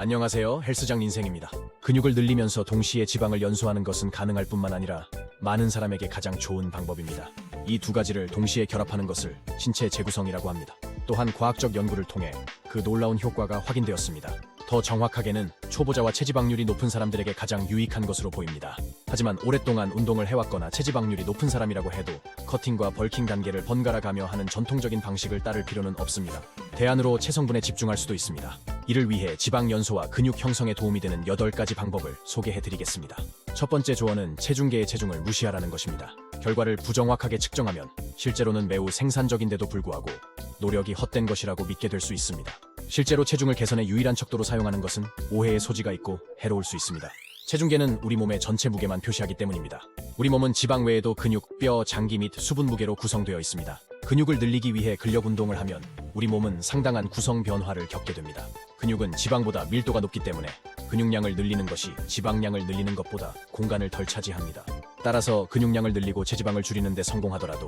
안녕하세요. 헬스장 인생입니다. 근육을 늘리면서 동시에 지방을 연소하는 것은 가능할 뿐만 아니라 많은 사람에게 가장 좋은 방법입니다. 이 두 가지를 동시에 결합하는 것을 신체 재구성이라고 합니다. 또한 과학적 연구를 통해 그 놀라운 효과가 확인되었습니다. 더 정확하게는 초보자와 체지방률이 높은 사람들에게 가장 유익한 것으로 보입니다. 하지만 오랫동안 운동을 해왔거나 체지방률이 높은 사람이라고 해도 커팅과 벌킹 단계를 번갈아 가며 하는 전통적인 방식을 따를 필요는 없습니다. 대안으로 체성분에 집중할 수도 있습니다. 이를 위해 지방 연소와 근육 형성에 도움이 되는 8가지 방법을 소개해드리겠습니다. 첫 번째 조언은 체중계의 체중을 무시하라는 것입니다. 결과를 부정확하게 측정하면 실제로는 매우 생산적인데도 불구하고 노력이 헛된 것이라고 믿게 될 수 있습니다. 실제로 체중을 개선의 유일한 척도로 사용하는 것은 오해의 소지가 있고 해로울 수 있습니다. 체중계는 우리 몸의 전체 무게만 표시하기 때문입니다. 우리 몸은 지방 외에도 근육, 뼈, 장기 및 수분 무게로 구성되어 있습니다. 근육을 늘리기 위해 근력 운동을 하면 우리 몸은 상당한 구성 변화를 겪게 됩니다. 근육은 지방보다 밀도가 높기 때문에 근육량을 늘리는 것이 지방량을 늘리는 것보다 공간을 덜 차지합니다. 따라서 근육량을 늘리고 체지방을 줄이는 데 성공하더라도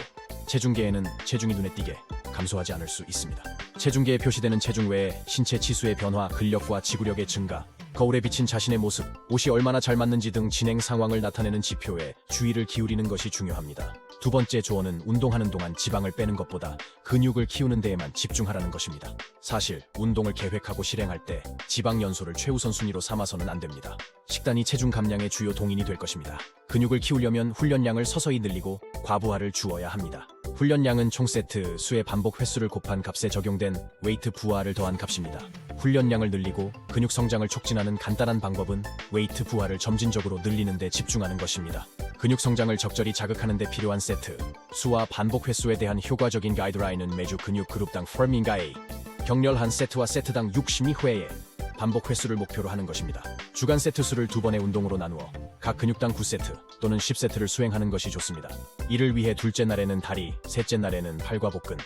체중계에는 체중이 눈에 띄게 감소하지 않을 수 있습니다. 체중계에 표시되는 체중 외에 신체 치수의 변화, 근력과 지구력의 증가, 거울에 비친 자신의 모습, 옷이 얼마나 잘 맞는지 등 진행 상황을 나타내는 지표에 주의를 기울이는 것이 중요합니다. 두 번째 조언은 운동하는 동안 지방을 빼는 것보다 근육을 키우는 데에만 집중하라는 것입니다. 사실 운동을 계획하고 실행할 때 지방 연소를 최우선 순위로 삼아서는 안 됩니다. 식단이 체중 감량의 주요 동인이 될 것입니다. 근육을 키우려면 훈련량을 서서히 늘리고 과부하를 주어야 합니다. 훈련량은 총 세트 수의 반복 횟수를 곱한 값에 적용된 웨이트 부하를 더한 값입니다. 훈련량을 늘리고 근육 성장을 촉진하는 간단한 방법은 웨이트 부하를 점진적으로 늘리는 데 집중하는 것입니다. 근육 성장을 적절히 자극하는 데 필요한 세트 수와 반복 횟수에 대한 효과적인 가이드라인은 매주 근육 그룹당 4명가에 격렬한 세트와 세트당 62회의 반복 횟수를 목표로 하는 것입니다. 주간 세트 수를 2번의 운동으로 나누어 각 근육당 9세트 또는 10세트를 수행하는 것이 좋습니다. 이를 위해 둘째 날에는 다리, 셋째 날에는 팔과 복근,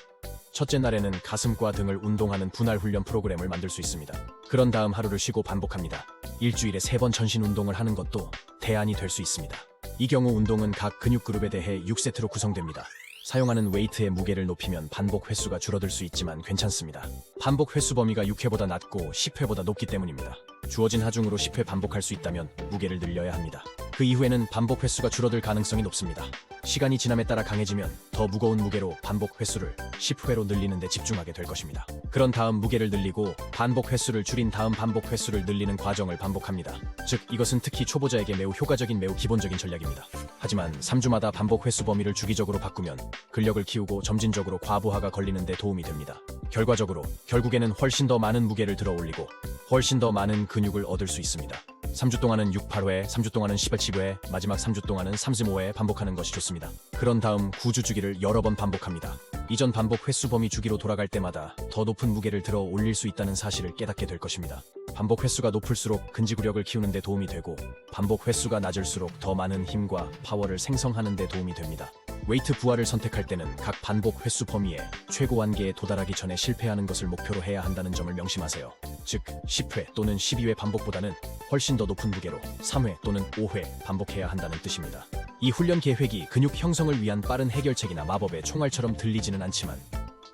첫째 날에는 가슴과 등을 운동하는 분할 훈련 프로그램을 만들 수 있습니다. 그런 다음 하루를 쉬고 반복합니다. 일주일에 3번 전신 운동을 하는 것도 대안이 될 수 있습니다. 이 경우 운동은 각 근육 그룹에 대해 6세트로 구성됩니다. 사용하는 웨이트의 무게를 높이면 반복 횟수가 줄어들 수 있지만 괜찮습니다. 반복 횟수 범위가 6회보다 낮고 10회보다 높기 때문입니다. 주어진 하중으로 10회 반복할 수 있다면 무게를 늘려야 합니다. 그 이후에는 반복 횟수가 줄어들 가능성이 높습니다. 시간이 지남에 따라 강해지면 더 무거운 무게로 반복 횟수를 10회로 늘리는 데 집중하게 될 것입니다. 그런 다음 무게를 늘리고 반복 횟수를 줄인 다음 반복 횟수를 늘리는 과정을 반복합니다. 즉 이것은 특히 초보자에게 매우 효과적인 매우 기본적인 전략입니다. 하지만 3주마다 반복 횟수 범위를 주기적으로 바꾸면 근력을 키우고 점진적으로 과부하가 걸리는 데 도움이 됩니다. 결과적으로 결국에는 훨씬 더 많은 무게를 들어 올리고 훨씬 더 많은 근육을 얻을 수 있습니다. 3주 동안은 6, 8회, 3주 동안은 10회, 마지막 3주 동안은 35회 반복하는 것이 좋습니다. 그런 다음 9주 주기를 여러 번 반복합니다. 이전 반복 횟수 범위 주기로 돌아갈 때마다 더 높은 무게를 들어 올릴 수 있다는 사실을 깨닫게 될 것입니다. 반복 횟수가 높을수록 근지구력을 키우는 데 도움이 되고 반복 횟수가 낮을수록 더 많은 힘과 파워를 생성하는 데 도움이 됩니다. 웨이트 부하를 선택할 때는 각 반복 횟수 범위의 최고 한계에 도달하기 전에 실패하는 것을 목표로 해야 한다는 점을 명심하세요. 즉 10회 또는 12회 반복보다는 훨씬 더 높은 무게로 3회 또는 5회 반복해야 한다는 뜻입니다. 이 훈련 계획이 근육 형성을 위한 빠른 해결책이나 마법의 총알처럼 들리지는 않지만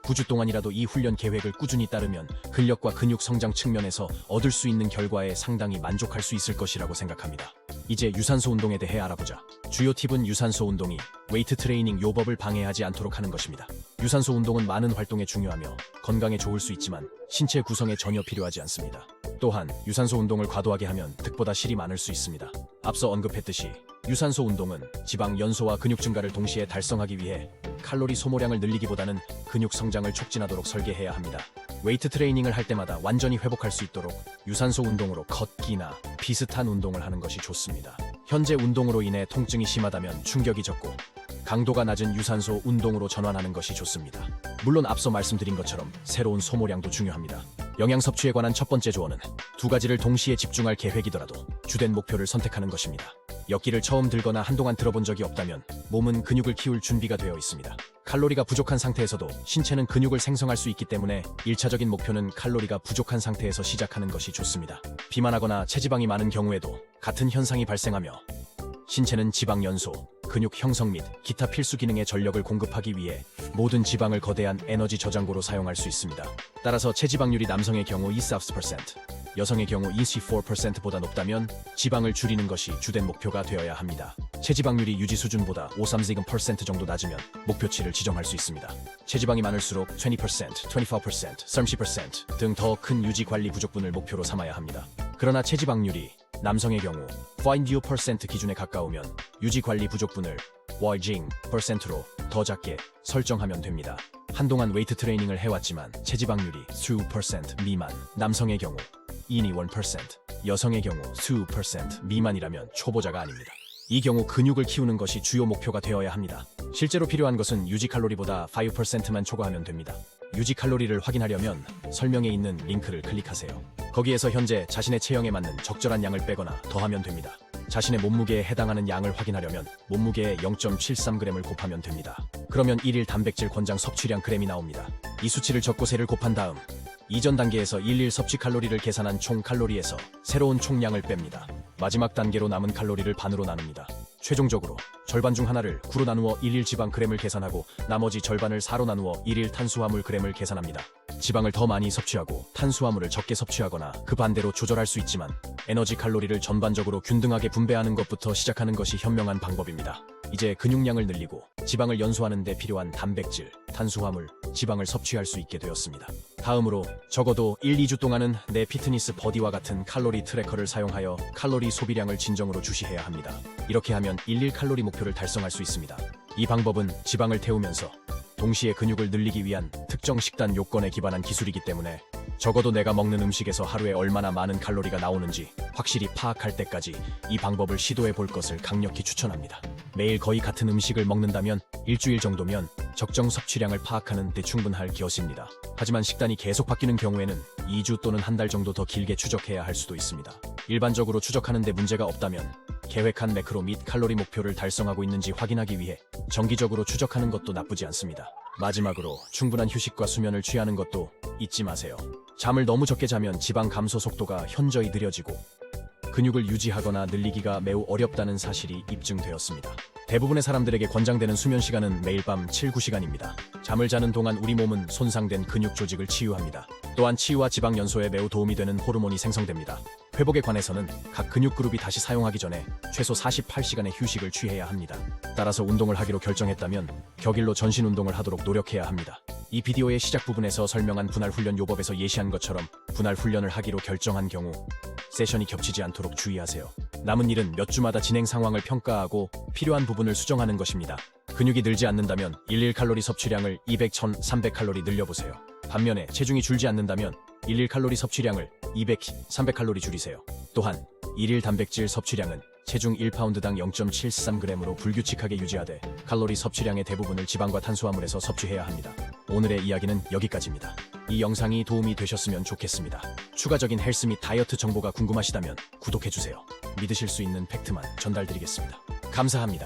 9주 동안이라도 이 훈련 계획을 꾸준히 따르면 근력과 근육 성장 측면에서 얻을 수 있는 결과에 상당히 만족할 수 있을 것이라고 생각합니다. 이제 유산소 운동에 대해 알아보자. 주요 팁은 유산소 운동이 웨이트 트레이닝 요법을 방해하지 않도록 하는 것입니다. 유산소 운동은 많은 활동에 중요하며 건강에 좋을 수 있지만 신체 구성에 전혀 필요하지 않습니다. 또한 유산소 운동을 과도하게 하면 득보다 실이 많을 수 있습니다. 앞서 언급했듯이 유산소 운동은 지방 연소와 근육 증가를 동시에 달성하기 위해 칼로리 소모량을 늘리기보다는 근육 성장을 촉진하도록 설계해야 합니다. 웨이트 트레이닝을 할 때마다 완전히 회복할 수 있도록 유산소 운동으로 걷기나 비슷한 운동을 하는 것이 좋습니다. 현재 운동으로 인해 통증이 심하다면 충격이 적고 강도가 낮은 유산소 운동으로 전환하는 것이 좋습니다. 물론 앞서 말씀드린 것처럼 새로운 소모량도 중요합니다. 영양 섭취에 관한 첫 번째 조언은 2가지를 동시에 집중할 계획이더라도 주된 목표를 선택하는 것입니다. 엿기를 처음 들거나 한동안 들어본 적이 없다면 몸은 근육을 키울 준비가 되어 있습니다. 칼로리가 부족한 상태에서도 신체는 근육을 생성할 수 있기 때문에 1차적인 목표는 칼로리가 부족한 상태에서 시작하는 것이 좋습니다. 비만하거나 체지방이 많은 경우에도 같은 현상이 발생하며 신체는 지방 연소, 근육 형성 및 기타 필수 기능에 전력을 공급하기 위해 모든 지방을 거대한 에너지 저장고로 사용할 수 있습니다. 따라서 체지방률이 남성의 경우 24%, 여성의 경우 24%보다 높다면 지방을 줄이는 것이 주된 목표가 되어야 합니다. 체지방률이 유지 수준보다 5-30% 정도 낮으면 목표치를 지정할 수 있습니다. 체지방이 많을수록 20%, 25%, 30% 등 더 큰 유지 관리 부족분을 목표로 삼아야 합니다. 그러나 체지방률이 남성의 경우 5% 기준에 가까우면 유지 관리 부족분을 YGing %로 더 작게 설정하면 됩니다. 한동안 웨이트 트레이닝을 해왔지만 체지방률이 2% 미만, 남성의 경우 1%, 여성의 경우 2% 미만이라면 초보자가 아닙니다. 이 경우 근육을 키우는 것이 주요 목표가 되어야 합니다. 실제로 필요한 것은 유지 칼로리보다 5%만 초과하면 됩니다. 유지 칼로리를 확인하려면 설명에 있는 링크를 클릭하세요. 거기에서 현재 자신의 체형에 맞는 적절한 양을 빼거나 더하면 됩니다. 자신의 몸무게에 해당하는 양을 확인하려면 몸무게에 0.73g을 곱하면 됩니다. 그러면 1일 단백질 권장 섭취량 g이 나옵니다. 이 수치를 적고 세를 곱한 다음 이전 단계에서 일일 섭취 칼로리를 계산한 총 칼로리에서 새로운 총량을 뺍니다. 마지막 단계로 남은 칼로리를 반으로 나눕니다. 최종적으로 절반 중 하나를 9로 나누어 일일 지방 g을 계산하고 나머지 절반을 4로 나누어 일일 탄수화물 g을 계산합니다. 지방을 더 많이 섭취하고 탄수화물을 적게 섭취하거나 그 반대로 조절할 수 있지만 에너지 칼로리를 전반적으로 균등하게 분배하는 것부터 시작하는 것이 현명한 방법입니다. 이제 근육량을 늘리고 지방을 연소하는 데 필요한 단백질, 탄수화물, 지방을 섭취할 수 있게 되었습니다. 다음으로 적어도 1-2주 동안은 내 피트니스 버디와 같은 칼로리 트래커를 사용하여 칼로리 소비량을 진정으로 주시해야 합니다. 이렇게 하면 일일 칼로리 목표를 달성할 수 있습니다. 이 방법은 지방을 태우면서 동시에 근육을 늘리기 위한 특정 식단 요건에 기반한 기술이기 때문에 적어도 내가 먹는 음식에서 하루에 얼마나 많은 칼로리가 나오는지 확실히 파악할 때까지 이 방법을 시도해 볼 것을 강력히 추천합니다. 매일 거의 같은 음식을 먹는다면 일주일 정도면 적정 섭취량을 파악하는 데 충분할 것입니다. 하지만 식단이 계속 바뀌는 경우에는 2주 또는 한 달 정도 더 길게 추적해야 할 수도 있습니다. 일반적으로 추적하는 데 문제가 없다면 계획한 매크로 및 칼로리 목표를 달성하고 있는지 확인하기 위해 정기적으로 추적하는 것도 나쁘지 않습니다. 마지막으로 충분한 휴식과 수면을 취하는 것도 잊지 마세요. 잠을 너무 적게 자면 지방 감소 속도가 현저히 느려지고 근육을 유지하거나 늘리기가 매우 어렵다는 사실이 입증되었습니다. 대부분의 사람들에게 권장되는 수면 시간은 매일 밤 7-9시간입니다. 잠을 자는 동안 우리 몸은 손상된 근육 조직을 치유합니다. 또한 치유와 지방 연소에 매우 도움이 되는 호르몬이 생성됩니다. 회복에 관해서는 각 근육 그룹이 다시 사용하기 전에 최소 48시간의 휴식을 취해야 합니다. 따라서 운동을 하기로 결정했다면 격일로 전신 운동을 하도록 노력해야 합니다. 이 비디오의 시작 부분에서 설명한 분할 훈련 요법에서 예시한 것처럼 분할 훈련을 하기로 결정한 경우 세션이 겹치지 않도록 주의하세요. 남은 일은 몇 주마다 진행 상황을 평가하고 필요한 부분을 수정하는 것입니다. 근육이 늘지 않는다면 일일 칼로리 섭취량을 200, 1000, 300칼로리 늘려보세요. 반면에 체중이 줄지 않는다면 일일 칼로리 섭취량을 200, 300칼로리 줄이세요. 또한 일일 단백질 섭취량은 체중 1파운드당 0.73g으로 불규칙하게 유지하되 칼로리 섭취량의 대부분을 지방과 탄수화물에서 섭취해야 합니다. 오늘의 이야기는 여기까지입니다. 이 영상이 도움이 되셨으면 좋겠습니다. 추가적인 헬스 및 다이어트 정보가 궁금하시다면 구독해주세요. 믿으실 수 있는 팩트만 전달드리겠습니다. 감사합니다.